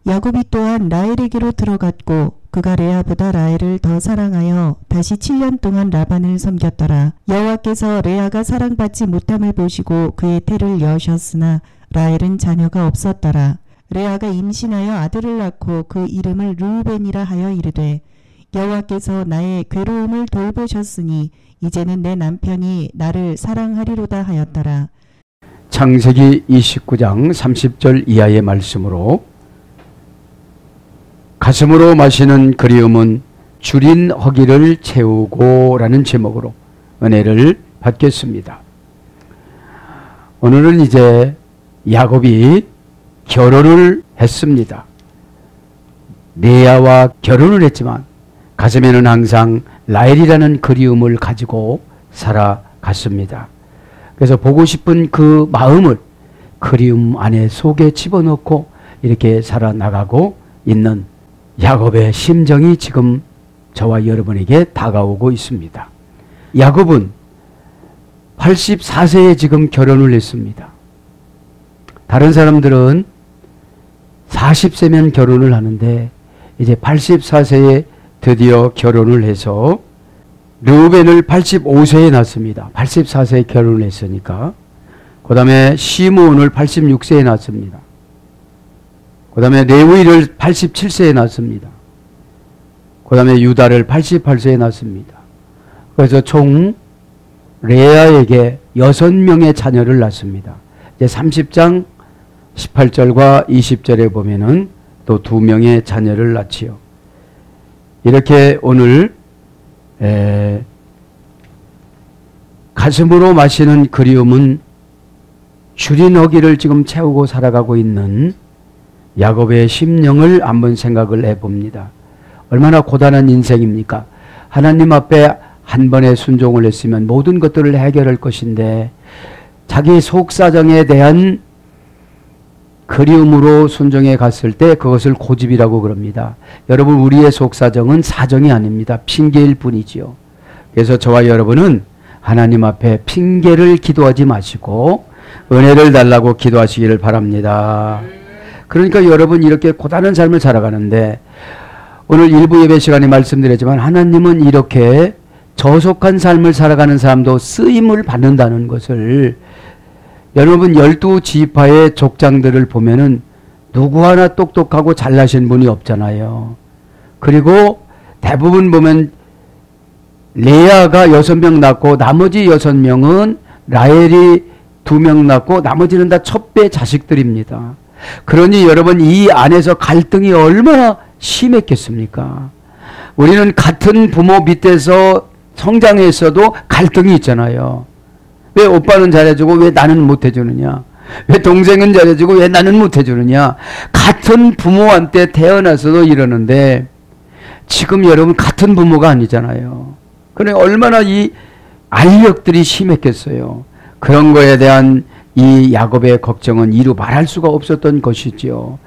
야곱이 또한 라헬에게로 들어갔고 그가 레아보다 라헬을 더 사랑하여 다시 7년 동안 라반을 섬겼더라. 여호와께서 레아가 사랑받지 못함을 보시고 그의 태를 여셨으나 라헬은 자녀가 없었더라. 레아가 임신하여 아들을 낳고 그 이름을 르우벤이라 하여 이르되 여호와께서 나의 괴로움을 돌보셨으니 이제는 내 남편이 나를 사랑하리로다 하였더라. 창세기 29장 30절 이하의 말씀으로 가슴으로 마시는 그리움은 줄인 허기를 채우고 라는 제목으로 은혜를 받겠습니다. 오늘은 이제 야곱이 결혼을 했습니다. 레아와 결혼을 했지만 가슴에는 항상 라헬이라는 그리움을 가지고 살아갔습니다. 그래서 보고 싶은 그 마음을 그리움 안에 속에 집어넣고 이렇게 살아나가고 있는 야곱의 심정이 지금 저와 여러분에게 다가오고 있습니다. 야곱은 84세에 지금 결혼을 했습니다. 다른 사람들은 40세면 결혼을 하는데 이제 84세에 드디어 결혼을 해서 르우벤을 85세에 낳습니다. 84세에 결혼을 했으니까. 그 다음에 시므온을 86세에 낳습니다. 그 다음에 레위를 87세에 낳습니다. 그 다음에 유다를 88세에 낳습니다. 그래서 총 레아에게 6명의 자녀를 낳습니다. 이제 30장 18절과 20절에 보면은 또 2명의 자녀를 낳지요. 이렇게 오늘 가슴으로 마시는 그리움은 줄인 허기를 지금 채우고 살아가고 있는 야곱의 심령을 한번 생각을 해봅니다. 얼마나 고단한 인생입니까? 하나님 앞에 한 번에 순종을 했으면 모든 것들을 해결할 것인데 자기 속사정에 대한 그리움으로 순종해 갔을 때 그것을 고집이라고 그럽니다. 여러분, 우리의 속사정은 사정이 아닙니다. 핑계일 뿐이지요. 그래서 저와 여러분은 하나님 앞에 핑계를 기도하지 마시고 은혜를 달라고 기도하시기를 바랍니다. 그러니까 여러분 이렇게 고단한 삶을 살아가는데 오늘 일부 예배 시간에 말씀드렸지만 하나님은 이렇게 저속한 삶을 살아가는 사람도 쓰임을 받는다는 것을 여러분 12지파의 족장들을 보면은 누구 하나 똑똑하고 잘나신 분이 없잖아요. 그리고 대부분 보면 레아가 6명 낳고 나머지 6명은 라헬이 2명 낳고 나머지는 다 첩배 자식들입니다. 그러니 여러분 이 안에서 갈등이 얼마나 심했겠습니까? 우리는 같은 부모 밑에서 성장했어도 갈등이 있잖아요. 왜 오빠는 잘해주고 왜 나는 못해주느냐? 왜 동생은 잘해주고 왜 나는 못해주느냐? 같은 부모한테 태어나서도 이러는데 지금 여러분 같은 부모가 아니잖아요. 그래 얼마나 이 알력들이 심했겠어요. 그런 거에 대한 이 야곱의 걱정은 이루 말할 수가 없었던 것이지요.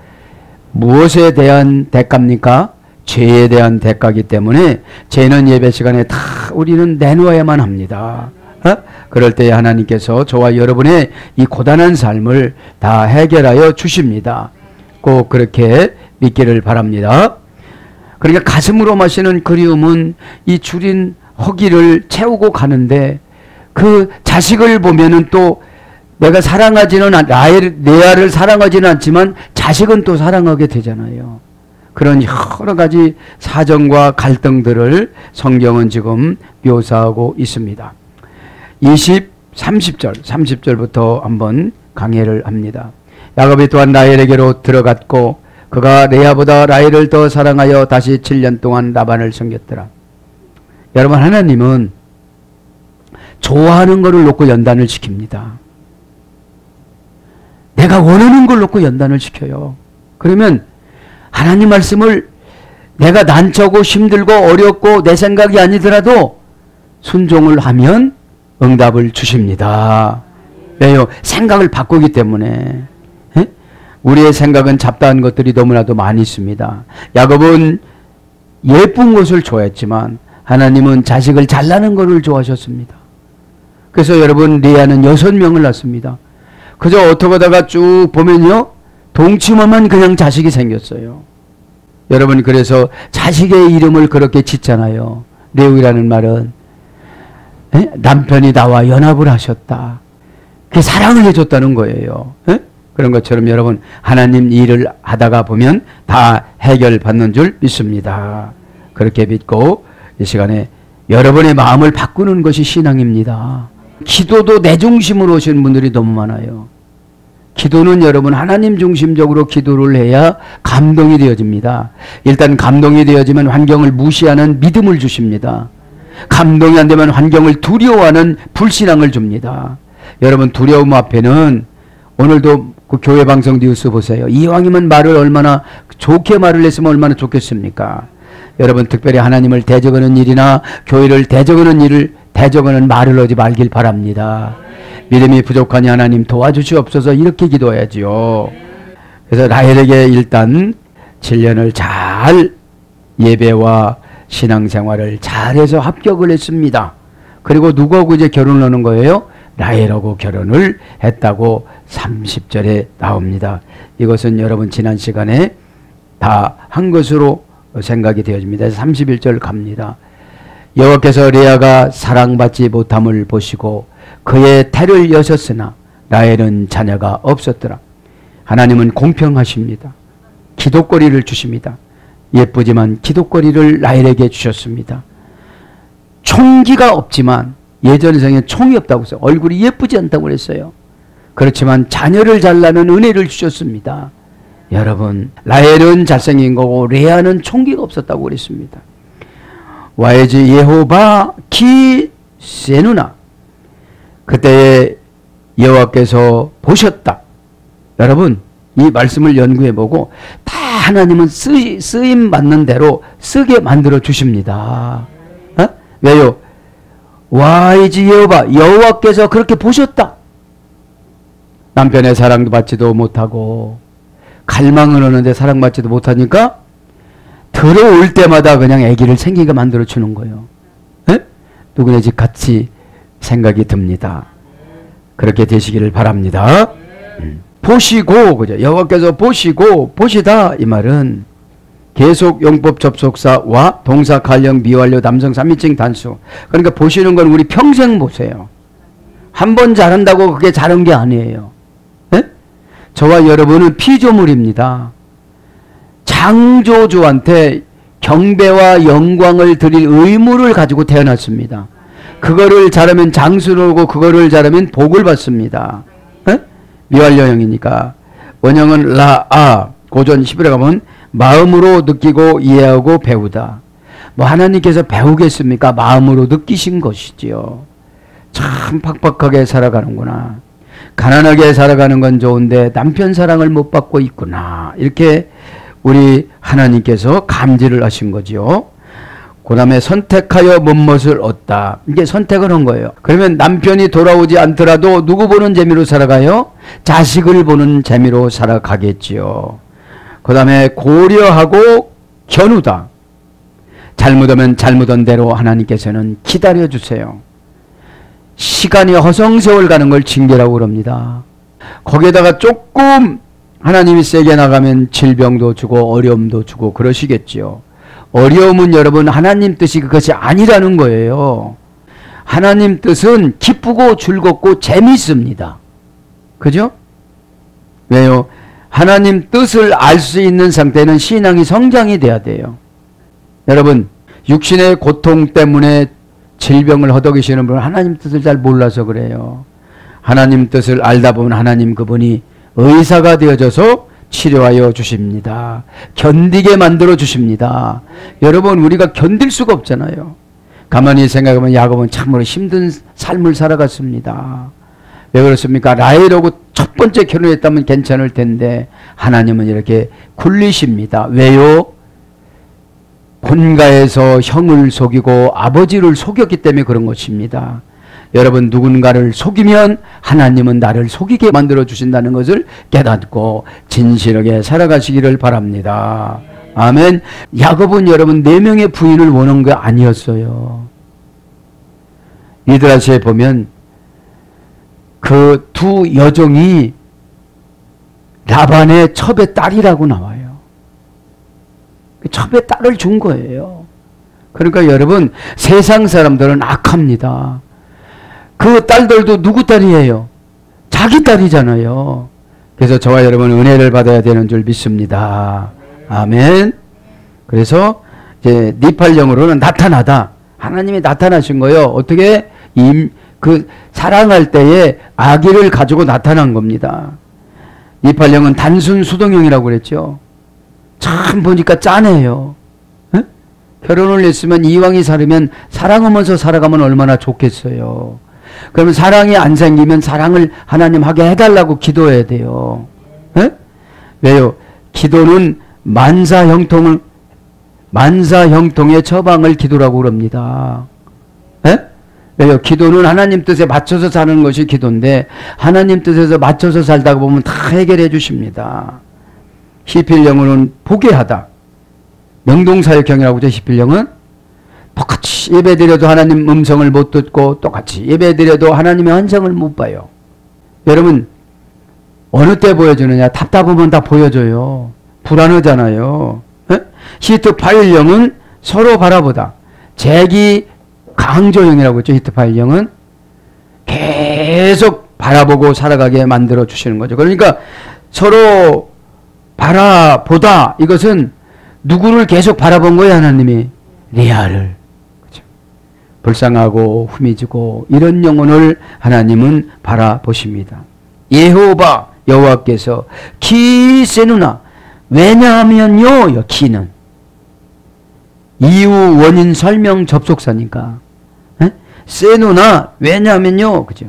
무엇에 대한 대가입니까? 죄에 대한 대가이기 때문에 죄는 예배 시간에 다 우리는 내놓아야만 합니다. 그럴 때 하나님께서 저와 여러분의 이 고단한 삶을 다 해결하여 주십니다. 꼭 그렇게 믿기를 바랍니다. 그러니까 가슴으로 마시는 그리움은 이 줄인 허기를 채우고 가는데 그 자식을 보면은 또 내가 사랑하지는 레아를 사랑하지는 않지만 자식은 또 사랑하게 되잖아요. 그런 여러 가지 사정과 갈등들을 성경은 지금 묘사하고 있습니다. 30절부터 한번 강해를 합니다. 야곱이 또한 라헬에게로 들어갔고 그가 레아보다 라헬을 더 사랑하여 다시 7년 동안 라반을 섬겼더라. 여러분, 하나님은 좋아하는 것을 놓고 연단을 시킵니다. 내가 원하는 걸 놓고 연단을 시켜요. 그러면 하나님 말씀을 내가 난처고 힘들고 어렵고 내 생각이 아니더라도 순종을 하면 응답을 주십니다. 왜요? 생각을 바꾸기 때문에. 우리의 생각은 잡다한 것들이 너무나도 많이 있습니다. 야곱은 예쁜 것을 좋아했지만 하나님은 자식을 잘나는 것을 좋아하셨습니다. 그래서 여러분 레아는 6명을 낳습니다. 그저 어떻게 하다가 쭉 보면요 동치마만 그냥 자식이 생겼어요. 여러분, 그래서 자식의 이름을 그렇게 짓잖아요. 레위라는 말은 남편이 나와 연합을 하셨다. 그게 사랑을 해줬다는 거예요. 그런 것처럼 여러분, 하나님 일을 하다가 보면 다 해결받는 줄 믿습니다. 그렇게 믿고 이 시간에 여러분의 마음을 바꾸는 것이 신앙입니다. 기도도 내 중심으로 오시는 분들이 너무 많아요. 기도는 여러분 하나님 중심적으로 기도를 해야 감동이 되어집니다. 일단 감동이 되어지면 환경을 무시하는 믿음을 주십니다. 감동이 안 되면 환경을 두려워하는 불신앙을 줍니다. 여러분, 두려움 앞에는 오늘도 그 교회 방송 뉴스 보세요. 이왕이면 말을 얼마나 좋게 말을 했으면 얼마나 좋겠습니까? 여러분, 특별히 하나님을 대적하는 일이나 교회를 대적하는 말을 하지 말길 바랍니다. 믿음이 부족하니 하나님 도와주시옵소서, 이렇게 기도해야지요. 그래서 라헬에게 일단 7년을 잘 예배와 신앙생활을 잘해서 합격을 했습니다. 그리고 누구하고 이제 결혼을 하는 거예요? 라헬하고 결혼을 했다고 30절에 나옵니다. 이것은 여러분 지난 시간에 다 한 것으로 생각이 되어집니다. 31절 갑니다. 여호와께서 레아가 사랑받지 못함을 보시고 그의 태를 여셨으나 라헬은 자녀가 없었더라. 하나님은 공평하십니다. 기독거리를 주십니다. 예쁘지만 기독거리를 라헬에게 주셨습니다. 총기가 없지만, 예전 생에 총이 없다고 했어요. 얼굴이 예쁘지 않다고 그랬어요. 그렇지만 자녀를 잘 낳는 은혜를 주셨습니다. 여러분, 라헬은 잘생긴 거고 레아는 총기가 없었다고 그랬습니다. 와에지 예호바 기 세누나, 그때에 여호와께서 보셨다. 여러분, 이 말씀을 연구해보고 다 하나님은 쓰임 받는 대로 쓰게 만들어 주십니다. 왜요? 와이지 여호바, 여호와께서 그렇게 보셨다. 남편의 사랑도 받지도 못하고 갈망을 하는데 사랑받지도 못하니까 들어올 때마다 그냥 아기를 생기게 만들어 주는 거예요. 누구네 집 같이 생각이 듭니다. 그렇게 되시기를 바랍니다. 보시고, 그죠? 여호와께서 보시고, 보시다, 이 말은 계속 용법 접속사와 동사 관령 미완료 남성 3인칭 단수. 그러니까 보시는 건 우리 평생 보세요. 한 번 잘한다고 그게 잘한 게 아니에요. 저와 여러분은 피조물입니다. 창조주한테 경배와 영광을 드릴 의무를 가지고 태어났습니다. 그거를 잘하면 장수를 오고 그거를 잘하면 복을 받습니다. 미완료형이니까. 원형은 라아, 고전 10일에 가면 마음으로 느끼고 이해하고 배우다. 뭐 하나님께서 배우겠습니까? 마음으로 느끼신 것이지요. 참 팍팍하게 살아가는구나. 가난하게 살아가는 건 좋은데 남편 사랑을 못 받고 있구나. 이렇게 우리 하나님께서 감지를 하신 거지요. 그 다음에 선택하여 못못을 얻다. 이게 선택을 한 거예요. 그러면 남편이 돌아오지 않더라도 누구 보는 재미로 살아가요? 자식을 보는 재미로 살아가겠지요. 그 다음에 고려하고 겨누다. 잘못하면 잘못한 대로 하나님께서는 기다려주세요. 시간이 허송세월 가는 걸 징계라고 그럽니다. 거기에다가 조금 하나님이 세게 나가면 질병도 주고 어려움도 주고 그러시겠지요. 어려움은 여러분 하나님 뜻이 그것이 아니라는 거예요. 하나님 뜻은 기쁘고 즐겁고 재미있습니다. 그죠? 왜요? 하나님 뜻을 알 수 있는 상태는 신앙이 성장이 돼야 돼요. 여러분, 육신의 고통 때문에 질병을 허덕이시는 분은 하나님 뜻을 잘 몰라서 그래요. 하나님 뜻을 알다 보면 하나님 그분이 의사가 되어져서 치료하여 주십니다. 견디게 만들어 주십니다. 여러분, 우리가 견딜 수가 없잖아요. 가만히 생각하면 야곱은 참으로 힘든 삶을 살아갔습니다. 왜 그렇습니까? 라헬하고 첫 번째 결혼했다면 괜찮을 텐데 하나님은 이렇게 굴리십니다. 왜요? 본가에서 형을 속이고 아버지를 속였기 때문에 그런 것입니다. 여러분, 누군가를 속이면 하나님은 나를 속이게 만들어 주신다는 것을 깨닫고 진실하게 살아가시기를 바랍니다. 아멘. 야곱은 여러분 4명의 부인을 원한 게 아니었어요. 이드라시에 보면 그 두 여종이 라반의 첩의 딸이라고 나와요. 첩의 딸을 준 거예요. 그러니까 여러분, 세상 사람들은 악합니다. 그 딸들도 누구 딸이에요? 자기 딸이잖아요. 그래서 저와 여러분은 은혜를 받아야 되는 줄 믿습니다. 아멘. 그래서 이제 니팔령으로는 나타나다. 하나님이 나타나신 거예요. 어떻게? 사랑할 때에 아기를 가지고 나타난 겁니다. 니팔령은 단순 수동형이라고 그랬죠. 참 보니까 짠해요. 에? 결혼을 했으면 이왕이 살으면 사랑하면서 살아가면 얼마나 좋겠어요. 그러면 사랑이 안 생기면 사랑을 하나님 하게 해달라고 기도해야 돼요. 에? 왜요? 기도는 만사형통의 처방을 기도라고 그럽니다. 에? 왜요? 기도는 하나님 뜻에 맞춰서 사는 것이 기도인데 하나님 뜻에서 맞춰서 살다 보면 다 해결해 주십니다. 히필령은 포기하다. 명동사역형이라고 하죠. 히필령은 똑같이 예배드려도 하나님 음성을 못 듣고 똑같이 예배드려도 하나님의 환상을 못 봐요. 여러분 어느 때 보여주느냐? 답답하면 다 보여줘요. 불안하잖아요. 히트파일령은 서로 바라보다. 재기 강조형이라고 했죠. 히트파일령은 계속 바라보고 살아가게 만들어 주시는 거죠. 그러니까 서로 바라보다. 이것은 누구를 계속 바라본 거예요? 하나님이 레아를. 그렇죠? 불쌍하고 후미지고 이런 영혼을 하나님은 바라보십니다. 예호바 여호와께서 기세누나. 왜냐하면요, 기는 이유 원인 설명 접속사니까. 세누나. 왜냐하면요, 그죠?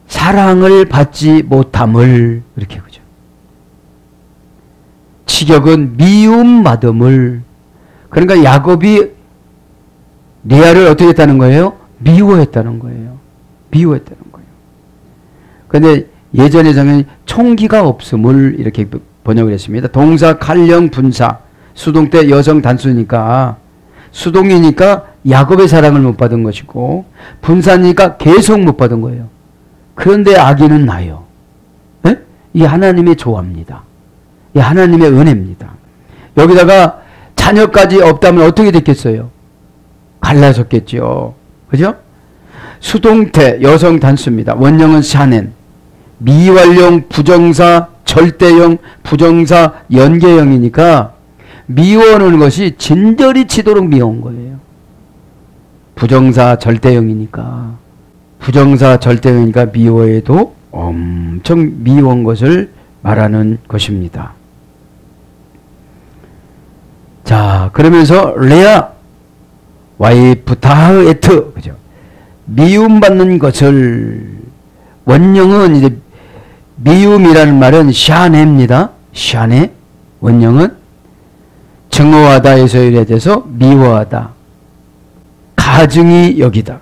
사랑을 받지 못함을. 이렇게 그죠? 치격은 미움받음을. 그러니까 야곱이 레아를 어떻게 했다는 거예요? 미워했다는 거예요. 미워했다는 거예요. 그런데 예전에 정말 총기가 없음을 이렇게 번역을 했습니다. 동사 칼령 분사. 수동 때 여성 단수니까 수동이니까 야곱의 사랑을 못 받은 것이고 분사니까 계속 못 받은 거예요. 그런데 아기는 나요. 네? 이게 하나님의 조합입니다. 이게 하나님의 은혜입니다. 여기다가 자녀까지 없다면 어떻게 됐겠어요? 갈라졌겠죠. 그죠? 수동태 여성 단수입니다. 원형은 샤넨. 미완령 부정사 절대형 부정사 연계형이니까 미워하는 것이 진저리 치도록 미워한 거예요. 부정사 절대형이니까. 부정사 절대형이니까 미워해도 엄청 미워한 것을 말하는 것입니다. 자, 그러면서 레아 와이프타흐 에트, 그죠? 미움받는 것을. 원형은 이제 미움이라는 말은 샤네입니다. 샤네. 원형은 증오하다에서 유래돼서 미워하다. 가증히 여기다.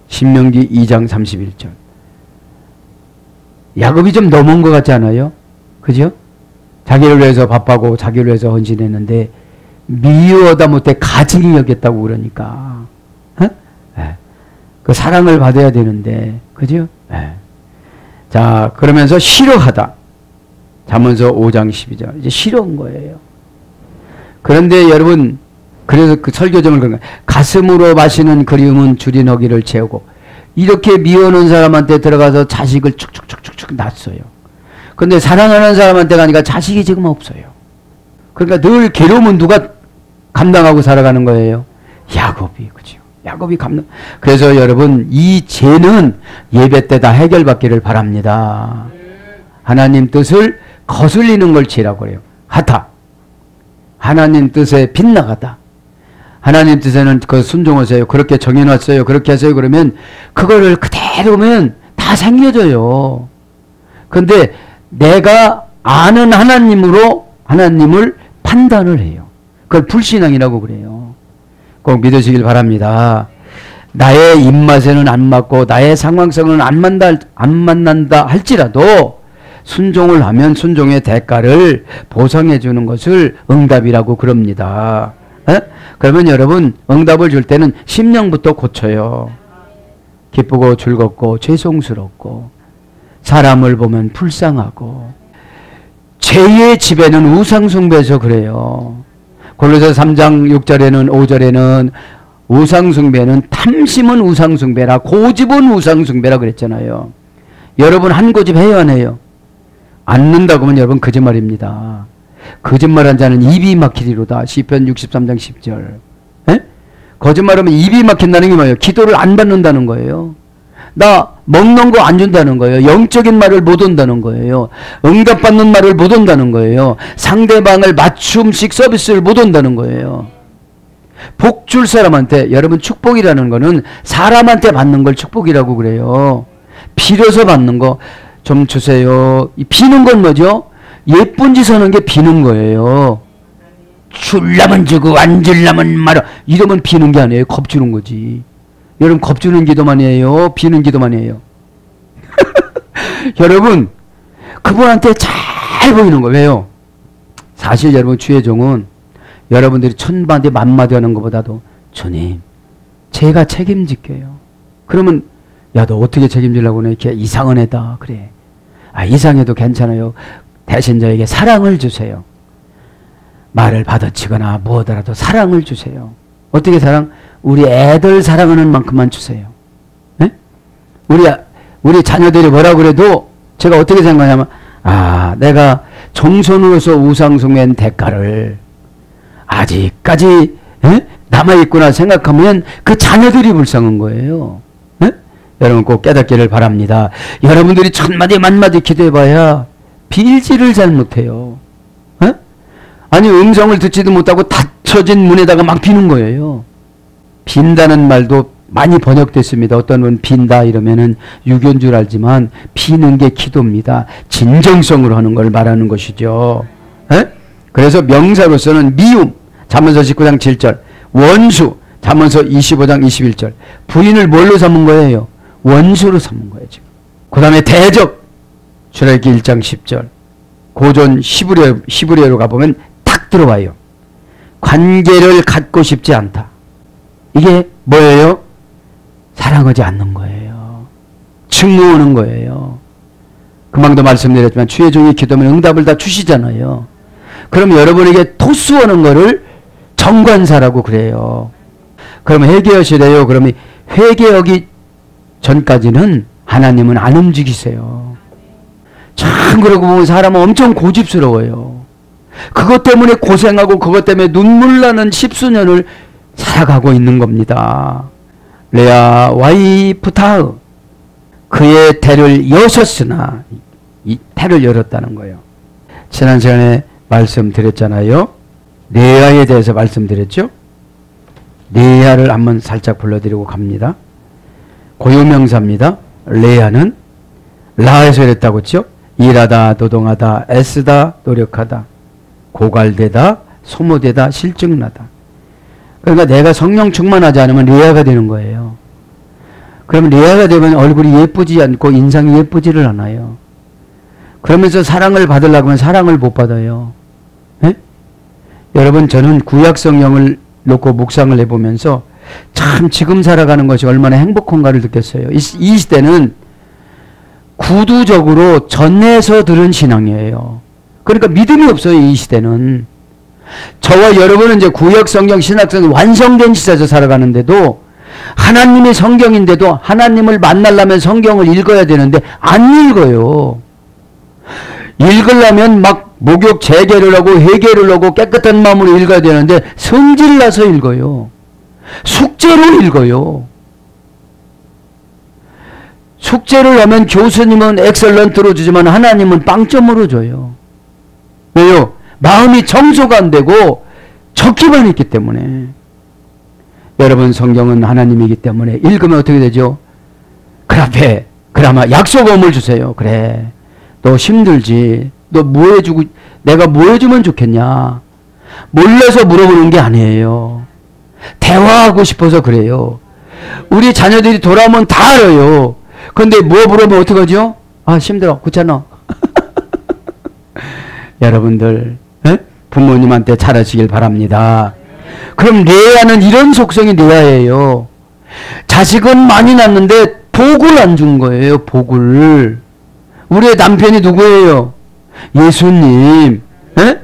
신명기 2장 31절. 야곱이 좀 넘은 것 같지 않아요? 그죠? 자기를 위해서 밥하고 자기를 위해서 헌신했는데 미워하다 못해 가증히 여겼다고 그러니까. 네. 그 사랑을 받아야 되는데. 그죠? 네. 자, 그러면서 싫어하다. 잠언서 5장 12절. 이제 싫어한 거예요. 그런데 여러분, 그래서 그 설교점을 그런 거예요. 가슴으로 마시는 그리움은 줄인 허기를 채우고. 이렇게 미워하는 사람한테 들어가서 자식을 축축축축축 낳았어요. 근데 사랑하는 사람한테 가니까 자식이 지금 없어요. 그러니까 늘 괴로움은 누가 감당하고 살아가는 거예요? 야곱이. 그죠? 야곱이 감당. 그래서 여러분, 이 죄는 예배 때 다 해결받기를 바랍니다. 하나님 뜻을 거슬리는 걸 죄라고 그래요. 하타. 하나님 뜻에 빗나가다. 하나님 뜻에는 그 순종하세요. 그렇게 정해놨어요. 그렇게 하세요. 그러면 그거를 그대로면 다 생겨져요. 근데 내가 아는 하나님으로 하나님을 판단을 해요. 그걸 불신앙이라고 그래요. 꼭 믿으시길 바랍니다. 나의 입맛에는 안 맞고 나의 상황성은 안 만난다 할지라도 순종을 하면 순종의 대가를 보상해 주는 것을 응답이라고 그럽니다. 에? 그러면 여러분 응답을 줄 때는 심령부터 고쳐요. 기쁘고 즐겁고 죄송스럽고 사람을 보면 불쌍하고 죄의 지배는 우상숭배에서 그래요. 골로새 3장 6절에는 5절에는 우상숭배는 탐심은 우상숭배라 고집은 우상숭배라 그랬잖아요. 여러분 한 고집 해요 안 해요? 않는다고 하면 여러분 거짓말입니다. 거짓말한 자는 입이 막히리로다. 시편 63장 10절. 에? 거짓말하면 입이 막힌다는 게 뭐예요? 기도를 안 받는다는 거예요. 나 먹는 거 안 준다는 거예요. 영적인 말을 못 온다는 거예요. 응답받는 말을 못 온다는 거예요. 상대방을 맞춤식 서비스를 못 온다는 거예요. 복 줄 사람한테, 여러분 축복이라는 거는 사람한테 받는 걸 축복이라고 그래요. 빌어서 받는 거 좀 주세요. 비는 건 뭐죠? 예쁜 짓 하는 게 비는 거예요. 줄라면 주고 안 줄라면 말아. 이러면 비는 게 아니에요. 겁주는 거지. 여러분 겁주는 기도만 해요? 비는 기도만 해요? 여러분 그분한테 잘 보이는 거예요. 왜요? 사실 여러분 주의 종은 여러분들이 천마디 만마디 하는 것보다도 주님 제가 책임질게요. 그러면 야 너 어떻게 책임지려고 그래? 이렇게 이상한 애다. 그래. 아 이상해도 괜찮아요. 대신 저에게 사랑을 주세요. 말을 받아치거나 뭐하더라도 사랑을 주세요. 어떻게 사랑? 우리 애들 사랑하는 만큼만 주세요. 네? 우리 자녀들이 뭐라 그래도 제가 어떻게 생각하냐면 아 내가 정손으로서 우상숭배한 대가를 아직까지 남아있구나 생각하면 그 자녀들이 불쌍한 거예요. 네? 여러분 꼭 깨닫기를 바랍니다. 여러분들이 천마디 만마디 기도해봐야 빌지를 잘 못해요. 네? 아니 음성을 듣지도 못하고 닫혀진 문에다가 막 비는 거예요. 빈다는 말도 많이 번역됐습니다. 어떤 분 빈다 이러면은 유교인 줄 알지만 비는 게 기도입니다. 진정성으로 하는 걸 말하는 것이죠. 에? 그래서 명사로서는 미움 잠언서 19장 7절 원수 잠언서 25장 21절 부인을 뭘로 삼은 거예요? 원수로 삼은 거예요. 지금. 그 다음에 대적 출애굽기 1장 10절 고전 히브리어로 가보면 탁 들어와요. 관계를 갖고 싶지 않다. 이게 뭐예요? 사랑하지 않는 거예요. 증오하는 거예요. 금방도 말씀드렸지만 주의 종이 기도하면 응답을 다 주시잖아요. 그럼 여러분에게 토스하는 거를 정관사라고 그래요. 그럼 회개하시래요. 그러면 회개하기 전까지는 하나님은 안 움직이세요. 참 그러고 보면 사람은 엄청 고집스러워요. 그것 때문에 고생하고 그것 때문에 눈물 나는 십수년을 살아가고 있는 겁니다. 레아 와이프타흐 그의 태를 여셨으나 이 태를 열었다는 거예요. 지난 시간에 말씀드렸잖아요. 레아에 대해서 말씀드렸죠. 레아를 한번 살짝 불러드리고 갑니다. 고유명사입니다. 레아는 라에서 이랬다고 했죠. 일하다 노동하다 애쓰다 노력하다 고갈되다 소모되다 실증나다. 그러니까 내가 성령 충만하지 않으면 레아가 되는 거예요. 그러면 레아가 되면 얼굴이 예쁘지 않고 인상이 예쁘지를 않아요. 그러면서 사랑을 받으려고 하면 사랑을 못 받아요. 에? 여러분 저는 구약 성경을 놓고 묵상을 해보면서 참 지금 살아가는 것이 얼마나 행복한가를 느꼈어요. 이 시대는 구두적으로 전해서 들은 신앙이에요. 그러니까 믿음이 없어요. 이 시대는. 저와 여러분은 이제 구약 성경 신학성이 완성된 시대에서 살아가는데도 하나님의 성경인데도 하나님을 만나려면 성경을 읽어야 되는데 안 읽어요. 읽으려면 막 목욕 재개를 하고 회개를 하고 깨끗한 마음으로 읽어야 되는데 성질 나서 읽어요. 숙제로 읽어요. 숙제를 하면 교수님은 엑셀런트로 주지만 하나님은 빵점으로 줘요. 왜요? 마음이 정소가 안 되고 적기만 있기 때문에. 여러분 성경은 하나님이기 때문에 읽으면 어떻게 되죠? 그 앞에 그나마 약속음을 주세요. 그래 너 힘들지. 너 뭐 해주고 내가 뭐 해주면 좋겠냐. 몰라서 물어보는 게 아니에요. 대화하고 싶어서 그래요. 우리 자녀들이 돌아오면 다 알아요. 근데 뭐 물어보면 어떡하죠? 아 힘들어 그렇잖아. 여러분들 부모님한테 잘하시길 바랍니다. 그럼 레아는 이런 속성이 레아예요. 자식은 많이 낳는데 복을 안 준 거예요. 복을. 우리의 남편이 누구예요? 예수님. 에?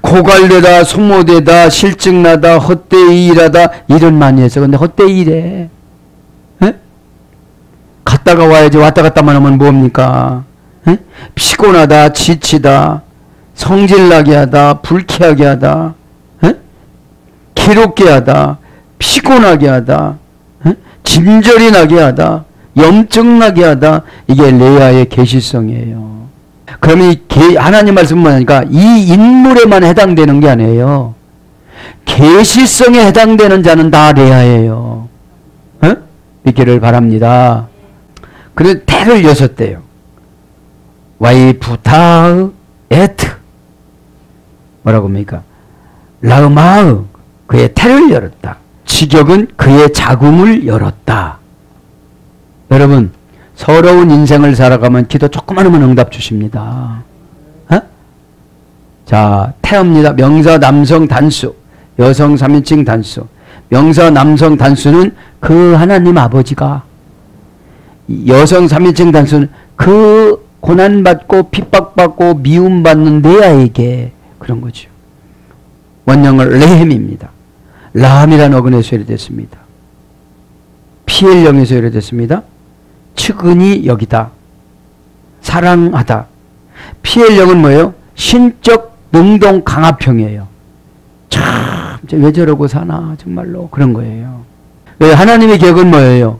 고갈되다, 소모되다, 실증나다, 헛되이 일하다, 일은 많이 해서. 근데 헛되이 일해. 에? 갔다가 와야지. 왔다 갔다만 하면 뭡니까? 에? 피곤하다, 지치다, 성질나게 하다, 불쾌하게 하다, 에? 괴롭게 하다, 피곤하게 하다, 에? 진절이 나게 하다, 염증 나게 하다. 이게 레아의 계시성이에요. 그러면 이 하나님 말씀은 뭐냐니까 이 인물에만 해당되는 게 아니에요. 계시성에 해당되는 자는 다 레아예요. 어? 믿기를 바랍니다. 그래서 태를 여셨대요. 와이프타의 에트 뭐라고 합니까? 라흐마의 그의 태를 열었다. 지격은 그의 자궁을 열었다. 여러분 서러운 인생을 살아가면 기도 조금만 하면 응답 주십니다. 어? 자, 태입니다. 명사 남성 단수, 여성 3인칭 단수. 명사 남성 단수는 그 하나님 아버지가, 여성 3인칭 단수는 그 고난받고 핍박받고 미움받는 레아에게 그런 거죠. 원형을 레헴입니다. 라함이라는 어근에서 유래됐습니다. PL령에서 유래됐습니다. 측은히 여기다. 사랑하다. PL령은 뭐예요? 신적 능동 강압형이에요. 참, 왜 저러고 사나, 정말로. 그런 거예요. 하나님의 계획은 뭐예요?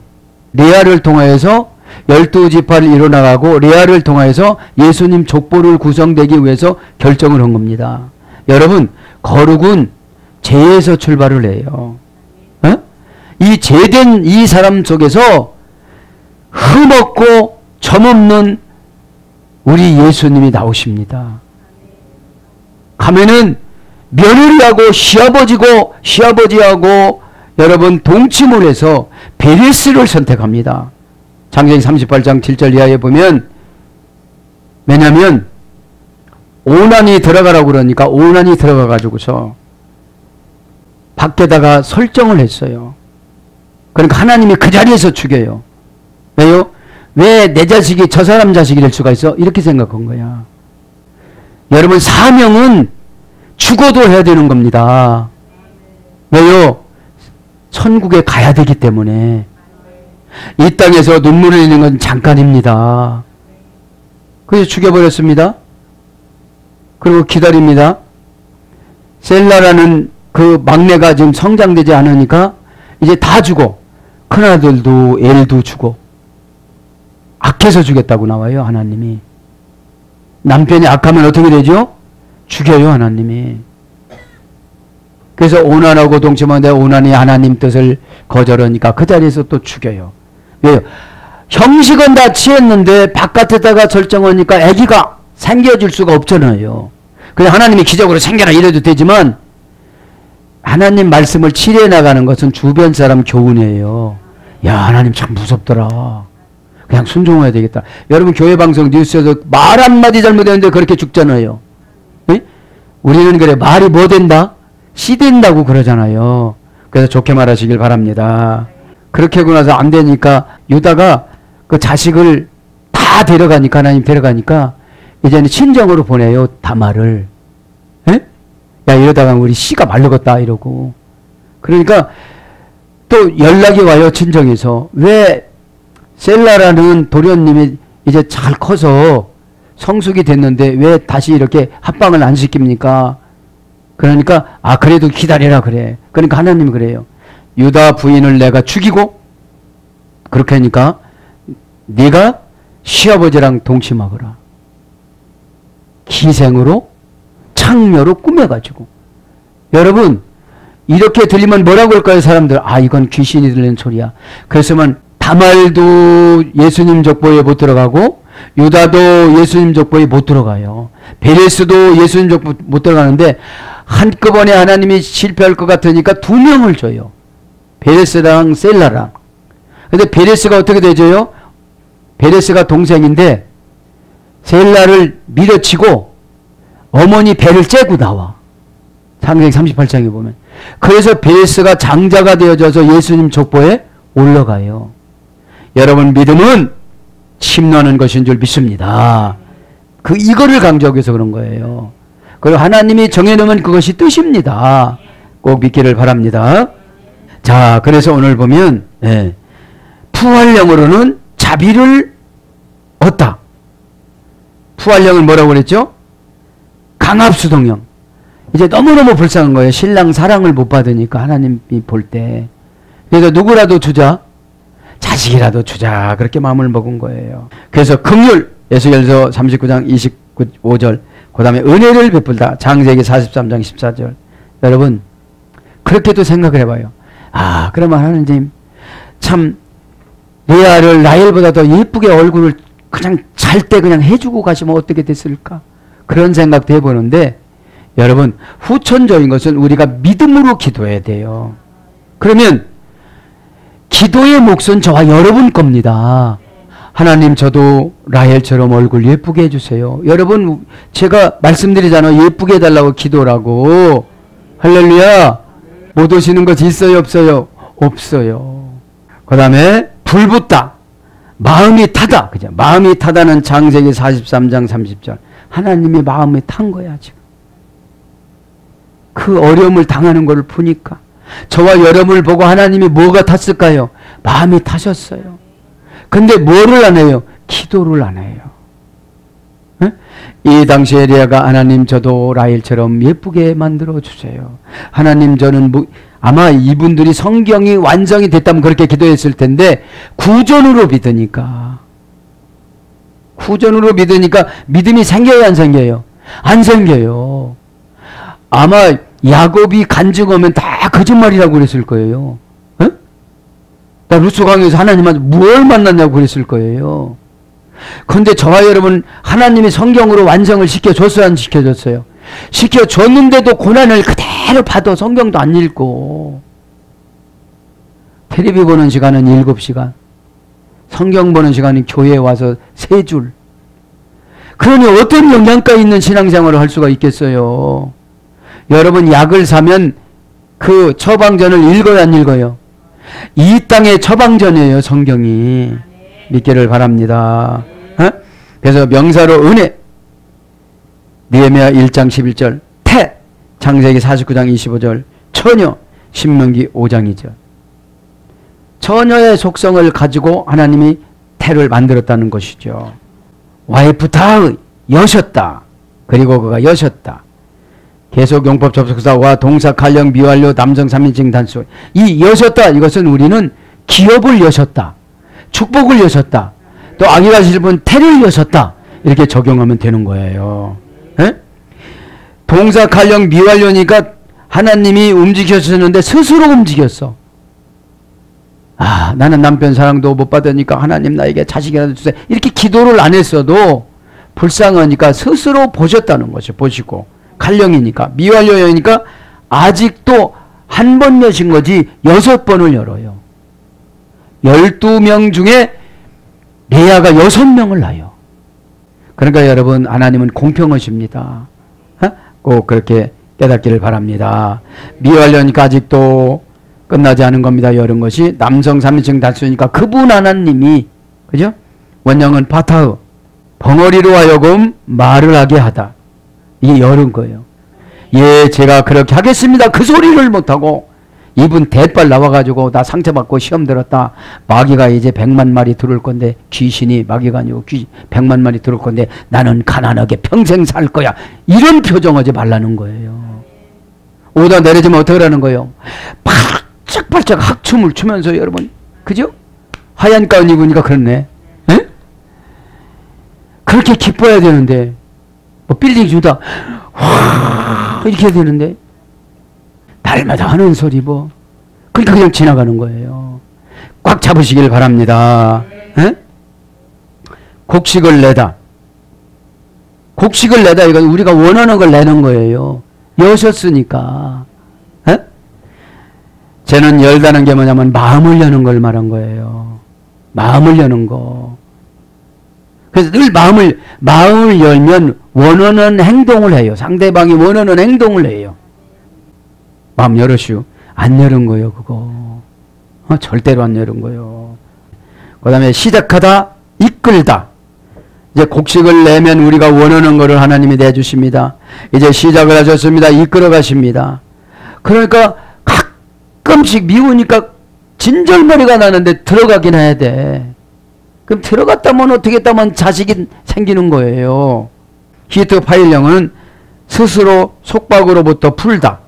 레아를 통하여서 12지파를 이뤄나가고, 레아를 통하여서 예수님 족보를 구성되기 위해서 결정을 한 겁니다. 여러분, 거룩은 죄에서 출발을 해요. 어? 이 죄된 이 사람 속에서 흠없고 점없는 우리 예수님이 나오십니다. 가면은 며느리하고 시아버지하고 여러분 동침을 해서 베레스를 선택합니다. 창세기 38장 7절 이하에 보면, 왜냐면 오난이 들어가라고 그러니까 오난이 들어가 가지고서 밖에다가 설정을 했어요. 그러니까 하나님이 그 자리에서 죽여요. 왜요? 왜 내 자식이 저 사람 자식이 될 수가 있어? 이렇게 생각한 거야. 여러분, 사명은 죽어도 해야 되는 겁니다. 왜요? 천국에 가야 되기 때문에. 이 땅에서 눈물을 흘리는 건 잠깐입니다. 그래서 죽여버렸습니다. 그리고 기다립니다. 셀라라는 그 막내가 지금 성장되지 않으니까 이제 다 죽어. 큰아들도 엘도 죽어. 악해서 죽였다고 나와요, 하나님이. 남편이 악하면 어떻게 되죠? 죽여요, 하나님이. 그래서 오난하고 동침하는데 오난이 하나님 뜻을 거절하니까 그 자리에서 또 죽여요. 왜요? 형식은 다 취했는데 바깥에다가 설정하니까 아기가 생겨질 수가 없잖아요. 그래서 하나님이 기적으로 생겨라 이래도 되지만, 하나님 말씀을 치료해 나가는 것은 주변 사람 교훈이에요. 야, 하나님 참 무섭더라. 그냥 순종해야 되겠다. 여러분, 교회 방송 뉴스에서 말 한마디 잘못했는데 그렇게 죽잖아요. 에? 우리는 그래, 말이 뭐 된다? 씨 된다고 그러잖아요. 그래서 좋게 말하시길 바랍니다. 그렇게 하고 나서 안 되니까 유다가 그 자식을 다 데려가니까, 하나님 데려가니까 이제는 친정으로 보내요, 다말을. 에? 야, 이러다가 우리 씨가 말르겠다 이러고. 그러니까 또 연락이 와요, 친정에서. 왜 셀라라는 도련님이 이제 잘 커서 성숙이 됐는데 왜 다시 이렇게 합방을 안 시킵니까? 그러니까 그래도 기다리라 그래. 그러니까 하나님이 그래요. 유다 부인을 내가 죽이고, 그렇게 하니까 네가 시아버지랑 동침하거라. 기생으로 창녀로 꾸며가지고. 여러분, 이렇게 들리면 뭐라고 할까요, 사람들? 이건 귀신이 들리는 소리야. 그래서만 다말도 예수님 족보에 못 들어가고, 유다도 예수님 족보에 못 들어가요. 베레스도 예수님 족보 못 들어가는데, 한꺼번에 하나님이 실패할 것 같으니까 2명을 줘요. 베레스랑 셀라랑. 근데 베레스가 어떻게 되죠? 베레스가 동생인데 셀라를 밀어치고 어머니 배를 째고 나와. 창세기 38장에 보면. 그래서 베레스가 장자가 되어져서 예수님 족보에 올라가요. 여러분, 믿음은 침노하는 것인 줄 믿습니다. 이거를 강조하기 위해서 그런 거예요. 그리고 하나님이 정해놓으면 그것이 뜻입니다. 꼭 믿기를 바랍니다. 자, 그래서 오늘 보면 부활령으로는 자비를 얻다. 부활령을 뭐라고 그랬죠? 강압수동령. 이제 너무너무 불쌍한 거예요. 신랑 사랑을 못 받으니까 하나님이 볼 때. 그래서 누구라도 주자. 자식이라도 주자. 그렇게 마음을 먹은 거예요. 그래서 긍휼, 에스겔서 39장 25절, 그 다음에 은혜를 베풀다. 창세기 43장 14절. 여러분, 그렇게도 생각을 해봐요. 아, 그러면 하나님 참 레아를 라헬보다 더 예쁘게 얼굴을 그냥 잘 때 그냥 해주고 가시면 어떻게 됐을까? 그런 생각도 해보는데, 여러분, 후천적인 것은 우리가 믿음으로 기도해야 돼요. 그러면 기도의 몫은 저와 여러분 겁니다. 하나님, 저도 라헬처럼 얼굴 예쁘게 해주세요. 여러분, 제가 말씀드리잖아요. 예쁘게 해달라고 기도라고. 할렐루야. 못 오시는 것 있어요, 없어요? 없어요. 그 다음에 불붙다. 마음이 타다. 그죠? 마음이 타다는 창세기 43장 30절. 하나님이 마음이 탄 거야, 지금. 그 어려움을 당하는 것을 보니까. 저와 여러분을 보고 하나님이 뭐가 탔을까요? 마음이 타셨어요. 근데 뭐를 안 해요? 기도를 안 해요. 에? 이 당시에 레아가 하나님, 저도 라헬처럼 예쁘게 만들어 주세요. 하나님, 저는 아마 이분들이 성경이 완성이 됐다면 그렇게 기도했을 텐데 구전으로 믿으니까 믿음이 생겨요, 안 생겨요? 안 생겨요. 아마 야곱이 간증하면 다 거짓말이라고 그랬을 거예요. 에? 나 루스강에서 하나님한테 뭘 만났냐고 그랬을 거예요. 그런데 저와 여러분, 하나님이 성경으로 완성을 시켜줬어요, 안 시켜줬어요? 시켜줬는데도 고난을 그대로 받아. 성경도 안 읽고. 텔레비 보는 시간은 7시간. 성경 보는 시간은 교회에 와서 3줄. 그러니 어떤 영양가 있는 신앙생활을 할 수가 있겠어요? 여러분, 약을 사면 그 처방전을 읽어요, 안 읽어요? 이 땅의 처방전이에요, 성경이. 믿기를 바랍니다. 어? 그래서 명사로 은혜, 느헤미야 1장 11절, 태, 창세기 49장 25절, 처녀, 신명기 5장 2절. 처녀의 속성을 가지고 하나님이 태를 만들었다는 것이죠. 와이프 다의 여셨다. 그리고 그가 여셨다. 계속 용법 접속사와 동사 칼령 미완료 남성 3인칭 단수. 이 여셨다, 이것은 우리는 기업을 여셨다, 축복을 여셨다, 또 아기가 실분 태를 여셨다, 이렇게 적용하면 되는 거예요. 에? 동사 칼령 미완료니까 하나님이 움직여주셨는데 스스로 움직였어. 아, 나는 남편 사랑도 못 받으니까 하나님 나에게 자식이라도 주세요. 이렇게 기도를 안 했어도 불쌍하니까 스스로 보셨다는 것이, 보시고. 칼령이니까, 미완료이니까 아직도 한 번 여신 거지 6번을 열어요. 12명 중에 레아가 6명을 낳아요. 그러니까 여러분, 하나님은 공평하십니다. 꼭 그렇게 깨닫기를 바랍니다. 미완료니까 아직도 끝나지 않은 겁니다. 열은 것이. 남성 3인칭 단수니까 그분 하나님이, 그죠? 원형은 파타흐, 벙어리로 하여금 말을 하게 하다. 이게 열은 거예요. 예, 제가 그렇게 하겠습니다. 그 소리를 못하고 이분 대빨 나와가지고 나 상처받고 시험 들었다. 마귀가 이제 100만 마리 들어올 건데, 귀신이 마귀가 아니고 100만 마리 들어올 건데 나는 가난하게 평생 살 거야. 이런 표정하지 말라는 거예요. 오다 내려지면 어떻게 하는 거예요? 발짝발짝 학춤을 추면서, 여러분, 그죠? 하얀 가운 입으니까 그렇네. 에? 그렇게 기뻐야 되는데, 뭐 빌딩 주다 와 이렇게 해야 되는데 날마다 하는 소리 뭐, 그러니까 그냥 지나가는 거예요. 꽉 잡으시길 바랍니다. 에? 곡식을 내다. 곡식을 내다, 이건 우리가 원하는 걸 내는 거예요. 여셨으니까. 에? 쟤는 열다는 게 뭐냐면 마음을 여는 걸 말한 거예요. 마음을 여는 거. 그래서 늘 마음을 열면 원하는 행동을 해요. 상대방이 원하는 행동을 해요. 마음 열으시오. 안 열은 거예요, 그거. 절대로 안 열은 거예요. 그 다음에 시작하다, 이끌다. 이제 곡식을 내면 우리가 원하는 것을 하나님이 내주십니다. 이제 시작을 하셨습니다. 이끌어 가십니다. 그러니까 가끔씩 미우니까 진절머리가 나는데 들어가긴 해야 돼. 그럼 들어갔다면 어떻게 했다면 자식이 생기는 거예요. 히트 파일령은 스스로 속박으로부터 풀다.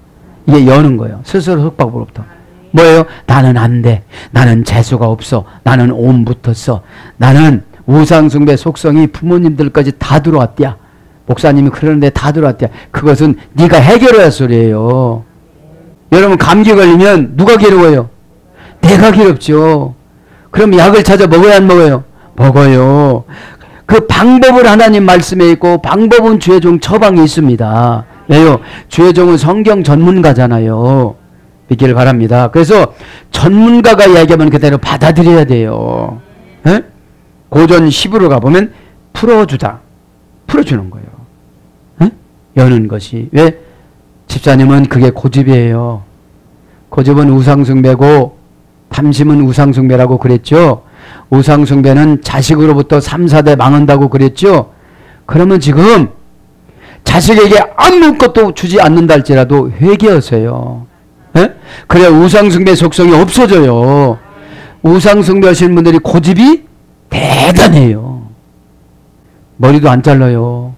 이게 여는 거예요. 스스로 속박으로부터. 뭐예요? 나는 안 돼. 나는 재수가 없어. 나는 옴 붙었어. 나는 우상숭배 속성이 부모님들까지 다 들어왔대야. 목사님이 그러는데 다 들어왔대야. 그것은 네가 해결해야 할 소리예요. 여러분 감기 걸리면 누가 괴로워요? 내가 괴롭죠. 그럼 약을 찾아 먹어야 안 먹어요? 먹어요. 그 방법을 하나님 말씀에 있고 방법은 주의종 처방이 있습니다. 왜요? 주의종은 성경 전문가잖아요. 믿기를 바랍니다. 그래서 전문가가 이야기하면 그대로 받아들여야 돼요. 에? 고전 10으로 가보면 풀어주다. 풀어주는 거예요. 에? 여는 것이. 왜? 집사님은 그게 고집이에요. 고집은 우상숭배고 탐심은 우상숭배라고 그랬죠. 우상숭배는 자식으로부터 3, 4대 망한다고 그랬죠. 그러면 지금 자식에게 아무것도 주지 않는다 할지라도 회개하세요. 에? 그래야 우상숭배 속성이 없어져요. 우상숭배 하시는 분들이 고집이 대단해요. 머리도 안 잘라요.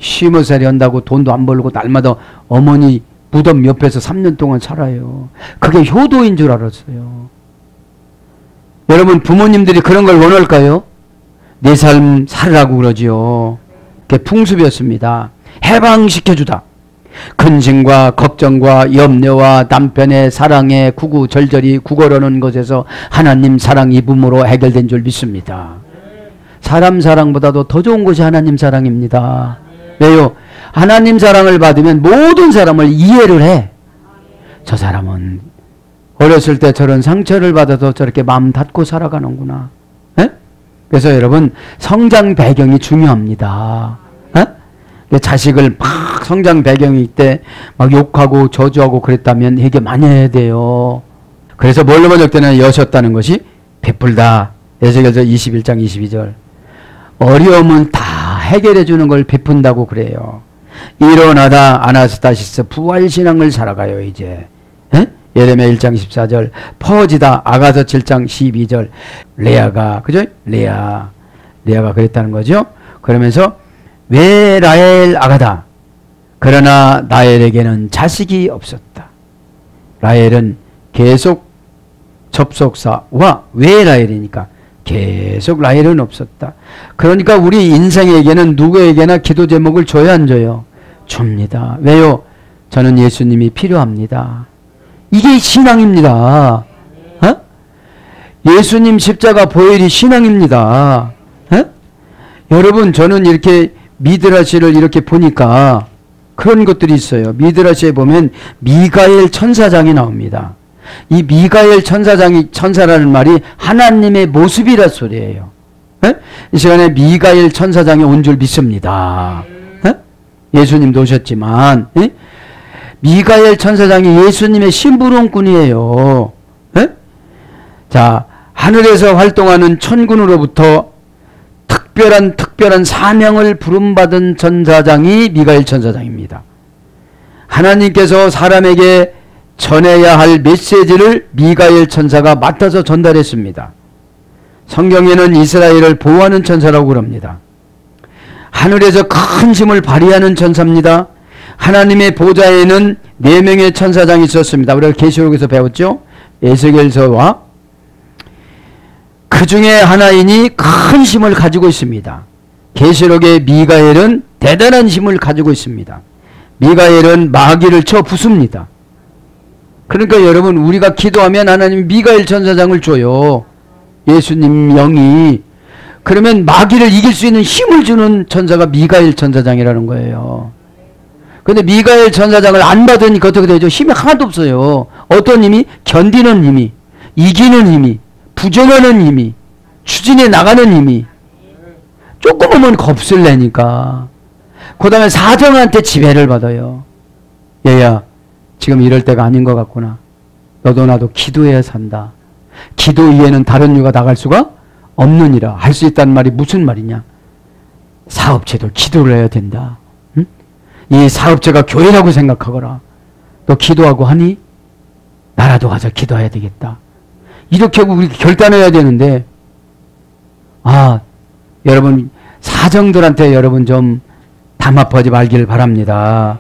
50살이 한다고 돈도 안 벌고 날마다 어머니 무덤 옆에서 3년 동안 살아요. 그게 효도인 줄 알았어요. 여러분 부모님들이 그런 걸 원할까요? 내 삶 살으라고 그러지요. 그게 풍습이었습니다. 해방시켜주다. 근심과 걱정과 염려와 남편의 사랑에 구구절절히 구걸하는 것에서 하나님 사랑 입음으로 해결된 줄 믿습니다. 사람 사랑보다도 더 좋은 것이 하나님 사랑입니다. 왜요? 하나님 사랑을 받으면 모든 사람을 이해를 해. 저 사람은 어렸을 때 저런 상처를 받아서 저렇게 마음 닫고 살아가는구나. 에? 그래서 여러분 성장 배경이 중요합니다. 에? 자식을 막 성장 배경이 때 막 욕하고 저주하고 그랬다면 회개 많이 해야 돼요. 그래서 뭘로 번역되는 여셨다는 것이 베풀다. 에스겔서 21장 22절. 어려움은 다 해결해 주는 걸 베푼다고 그래요. 일어나다 아나스타시스 부활신앙을 살아가요 이제. 에? 예레미야 1장 14절. 퍼지다 아가서 7장 12절. 레아가 그죠? 레아가 그랬다는 거죠. 그러면서 왜 라헬 아가다. 그러나 라헬에게는 자식이 없었다. 라헬은 계속 접속사와 왜 라헬이니까 계속 라헬은 없었다. 그러니까 우리 인생에게는 누구에게나 기도 제목을 줘야 안 줘요? 줍니다. 왜요? 저는 예수님이 필요합니다. 이게 신앙입니다. 어? 예수님 십자가 보혈이 신앙입니다. 어? 여러분 저는 이렇게 미드라시를 이렇게 보니까 그런 것들이 있어요. 미드라시에 보면 미가엘 천사장이 나옵니다. 이 미가엘 천사라는 말이 하나님의 모습이라 소리예요. 에? 이 시간에 미가엘 천사장이 온 줄 믿습니다. 에? 예수님도 오셨지만 에? 미가엘 천사장이 예수님의 심부름꾼이에요. 에? 자, 하늘에서 활동하는 천군으로부터 특별한 사명을 부름받은 천사장이 미가엘 천사장입니다. 하나님께서 사람에게 전해야 할 메시지를 미가엘 천사가 맡아서 전달했습니다. 성경에는 이스라엘을 보호하는 천사라고 그럽니다. 하늘에서 큰 힘을 발휘하는 천사입니다. 하나님의 보좌에는 4명의 천사장이 있었습니다. 우리가 계시록에서 배웠죠. 에스겔서와 그 중에 하나이니 큰 힘을 가지고 있습니다. 계시록의 미가엘은 대단한 힘을 가지고 있습니다. 미가엘은 마귀를 쳐 부숩니다. 그러니까 여러분 우리가 기도하면 하나님 미가엘 천사장을 줘요. 예수님 영이. 그러면 마귀를 이길 수 있는 힘을 주는 천사가 미가엘 천사장이라는 거예요. 근데 미가엘 천사장을 안 받으니까 어떻게 되죠? 힘이 하나도 없어요. 어떤 힘이? 견디는 힘이, 이기는 힘이, 부정하는 힘이, 추진해 나가는 힘이. 조금 오면 겁을 내니까. 그 다음에 사정한테 지배를 받아요. 얘야 지금 이럴 때가 아닌 것 같구나. 너도 나도 기도해야 산다. 기도 이외에는 다른 이유가 나갈 수가 없느니라 할 수 있다는 말이 무슨 말이냐? 사업체도 기도를 해야 된다. 응? 이 사업체가 교회라고 생각하거라. 또 기도하고 하니 나라도 가서 기도해야 되겠다. 이렇게 우리 결단해야 되는데 여러분 사정들한테 여러분 좀 담합하지 말기를 바랍니다.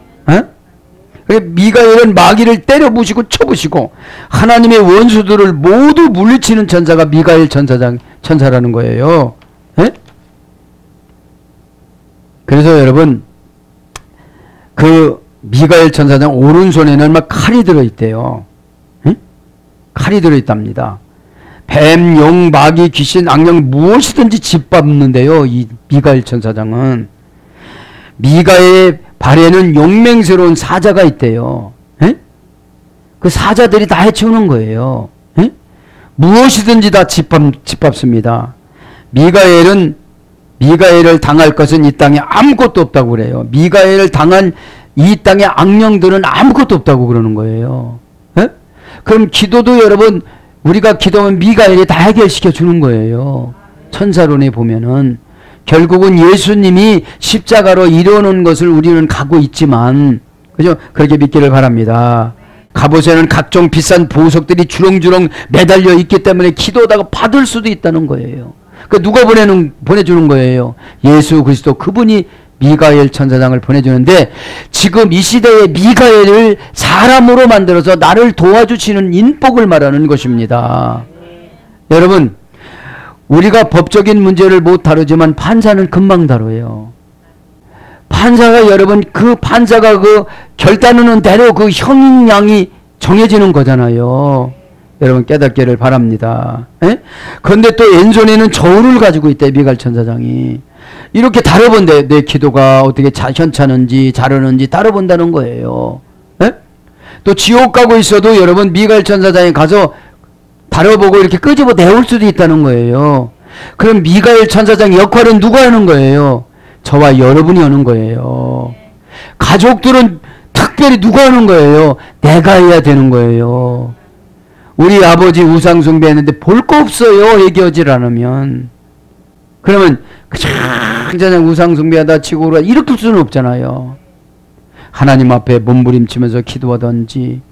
미가엘은 마귀를 때려 부시고 쳐부시고 하나님의 원수들을 모두 물리치는 천사가 미가엘 천사라는 거예요. 그래서 여러분 그 미가엘 천사장 오른손에는 막 칼이 들어있대요. 칼이 들어있답니다. 뱀, 용, 마귀, 귀신, 악령 무엇이든지 짓밟는데요. 이 미가엘 천사장은 미가의 발에는 용맹스러운 사자가 있대요. 그 사자들이 다 해치우는 거예요. 무엇이든지 다 짓밟습니다. 미가엘을 당할 것은 이 땅에 아무것도 없다고 그래요. 미가엘을 당한 이 땅의 악령들은 아무것도 없다고 그러는 거예요. 그럼 기도도 여러분 우리가 기도하면 미가엘이 다 해결시켜 주는 거예요. 천사론에 보면은 결국은 예수님이 십자가로 이뤄놓은 것을 우리는 가고 있지만 그죠? 그렇게 믿기를 바랍니다. 갑옷에는 각종 비싼 보석들이 주렁주렁 매달려 있기 때문에 기도하다가 받을 수도 있다는 거예요. 그 누가 보내주는 거예요? 예수 그리스도 그분이 미가엘 천사장을 보내주는데 지금 이 시대에 미가엘을 사람으로 만들어서 나를 도와주시는 인복을 말하는 것입니다. 여러분 우리가 법적인 문제를 못 다루지만 판사는 금방 다뤄요. 판사가 여러분 그 판사가 그 결단하는 대로 그 형량이 정해지는 거잖아요. 여러분 깨닫기를 바랍니다. 그런데 또 왼손에는 저울을 가지고 있대 미가엘 천사장이. 이렇게 다뤄본대. 내 기도가 어떻게 현찮은지 잘하는지 다뤄본다는 거예요. 또 지옥 가고 있어도 여러분 미가엘 천사장에 가서 다뤄보고 이렇게 끄집어 내올 수도 있다는 거예요. 그럼 미가엘 천사장 역할은 누가 하는 거예요? 저와 여러분이 하는 거예요. 가족들은 특별히 누가 하는 거예요? 내가 해야 되는 거예요. 우리 아버지 우상 숭배했는데 볼 거 없어요. 얘기하지 않으면. 그러면 그냥 우상 숭배하다 치고 그러다 이렇게 수는 없잖아요. 하나님 앞에 몸부림치면서 기도하든지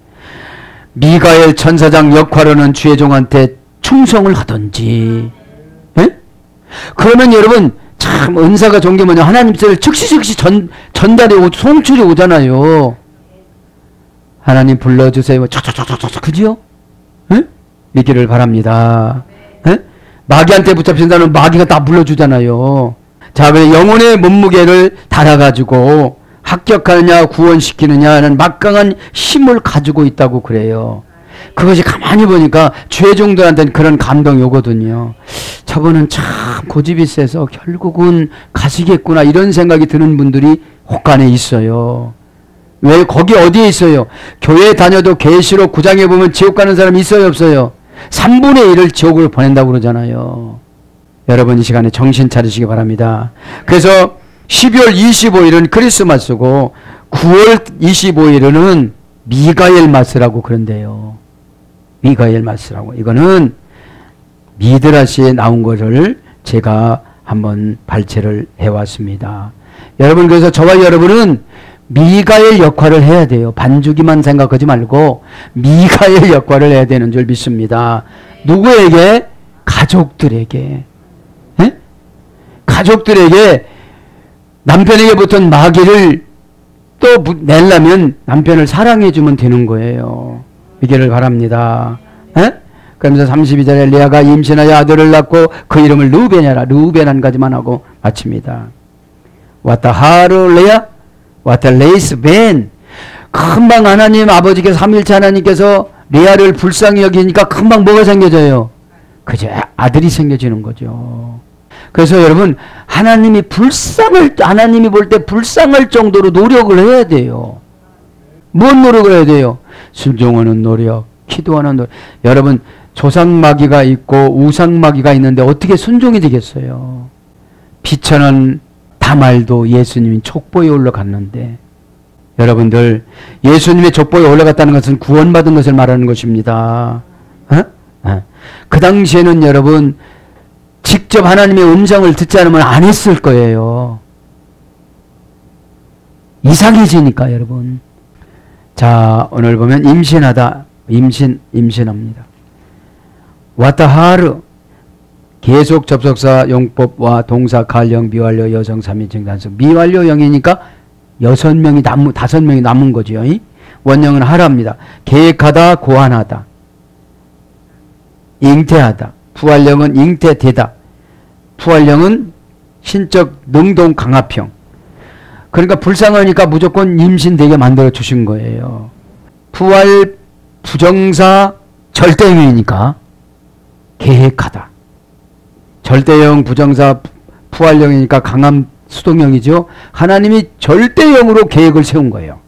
미가엘 천사장 역할하는 주의 종한테 충성을 하든지. 그러면 여러분 참 은사가 좋은 게 뭐냐 하나님 뜻을 즉시 전달이 송출이 오잖아요. 하나님 불러주세요. 그지요? 믿기를 바랍니다. 마귀한테 붙잡힌다는 마귀가 다 불러주잖아요. 자, 그래 영혼의 몸무게를 달아가지고 합격하느냐 구원시키느냐 하는 막강한 힘을 가지고 있다고 그래요. 그것이 가만히 보니까 죄종들한테는 그런 감동이 오거든요. 저분은 참 고집이 세서 결국은 가시겠구나 이런 생각이 드는 분들이 혹간에 있어요. 왜 거기 어디에 있어요? 교회 다녀도 계시록 9장에 보면 지옥 가는 사람이 있어요 없어요? 3분의 1을 지옥으로 보낸다고 그러잖아요. 여러분 이 시간에 정신 차리시기 바랍니다. 그래서 12월 25일은 크리스마스고 9월 25일은 미가엘 마스라고 그런데요. 미가엘 마스라고. 이거는 미드라시에 나온 것을 제가 한번 발췌를 해왔습니다. 여러분 그래서 저와 여러분은 미가엘 역할을 해야 돼요. 반주기만 생각하지 말고 미가엘 역할을 해야 되는 줄 믿습니다. 누구에게? 가족들에게. 가족들에게 남편에게 붙은 마귀를 또 내려면 남편을 사랑해주면 되는 거예요. 믿기를 바랍니다. 그러면서 32절에 레아가 임신하여 아들을 낳고 그 이름을 르우벤이라. 르우벤 한 가지만 하고 마칩니다. 왔다 하루 레아 왔다 레이스 벤. 금방 하나님 아버지께서 삼일체 하나님께서 레아를 불쌍히 여기니까 금방 뭐가 생겨져요? 그저 아들이 생겨지는 거죠. 그래서 여러분 하나님이 볼 때 불쌍할 정도로 노력을 해야 돼요. 뭔 노력을 해야 돼요? 순종하는 노력, 기도하는 노력. 여러분 조상마귀가 있고 우상마귀가 있는데 어떻게 순종이 되겠어요? 비천한 다말도 예수님이 족보에 올라갔는데 여러분들 예수님의 족보에 올라갔다는 것은 구원받은 것을 말하는 것입니다. 그 당시에는 여러분 직접 하나님의 음성을 듣지 않으면 안 했을 거예요. 이상해지니까 여러분. 자, 오늘 보면 임신하다. 임신합니다. 와타하르 계속 접속사 용법과 동사 갈령 미완료 여성 3인칭 단수. 미완료형이니까 5명이 남은 거죠. 원형은 하라입니다. 계획하다 고안하다. 잉태하다. 부활령은 잉태되다. 부활령은 신적 능동 강압형. 그러니까 불쌍하니까 무조건 임신되게 만들어 주신 거예요. 부활 부정사 절대형이니까 계획하다. 절대형 부정사 부활령이니까 강함 수동형이죠. 하나님이 절대형으로 계획을 세운 거예요.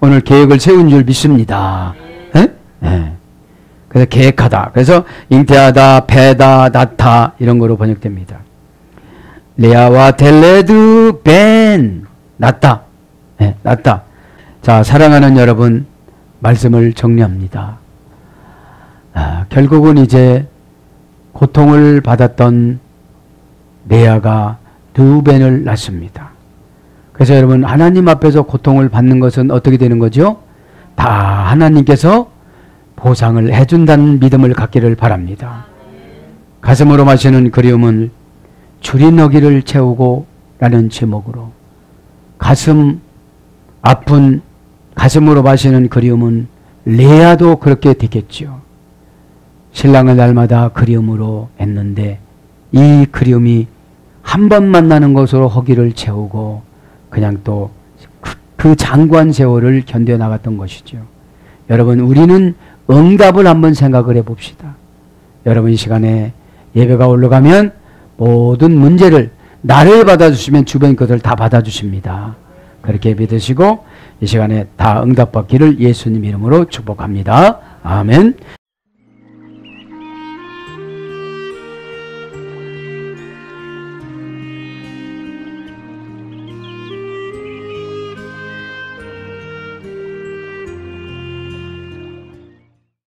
오늘 계획을 세운 줄 믿습니다. 네. 그래서 계획하다. 그래서 잉태하다, 배다, 낳다 이런 거로 번역됩니다. 레아와 델레드 벤 낳다. 네, 낳다. 자, 사랑하는 여러분, 말씀을 정리합니다. 결국은 이제 고통을 받았던 레아가 르우벤을 낳습니다. 그래서 여러분, 하나님 앞에서 고통을 받는 것은 어떻게 되는 거죠? 다 하나님께서 보상을 해준다는 믿음을 갖기를 바랍니다. 가슴으로 마시는 그리움은 줄인 어기를 채우고 라는 제목으로 가슴 아픈 가슴으로 마시는 그리움은 레아도 그렇게 되겠죠. 신랑을 날마다 그리움으로 했는데 이 그리움이 한 번 만나는 것으로 허기를 채우고 그냥 또 그 장관 세월을 견뎌나갔던 것이죠. 여러분, 우리는 응답을 한번 생각을 해봅시다. 여러분, 이 시간에 예배가 올라가면 모든 문제를 나를 받아주시면 주변 것을 다 받아주십니다. 그렇게 믿으시고 이 시간에 다 응답받기를 예수님 이름으로 축복합니다. 아멘.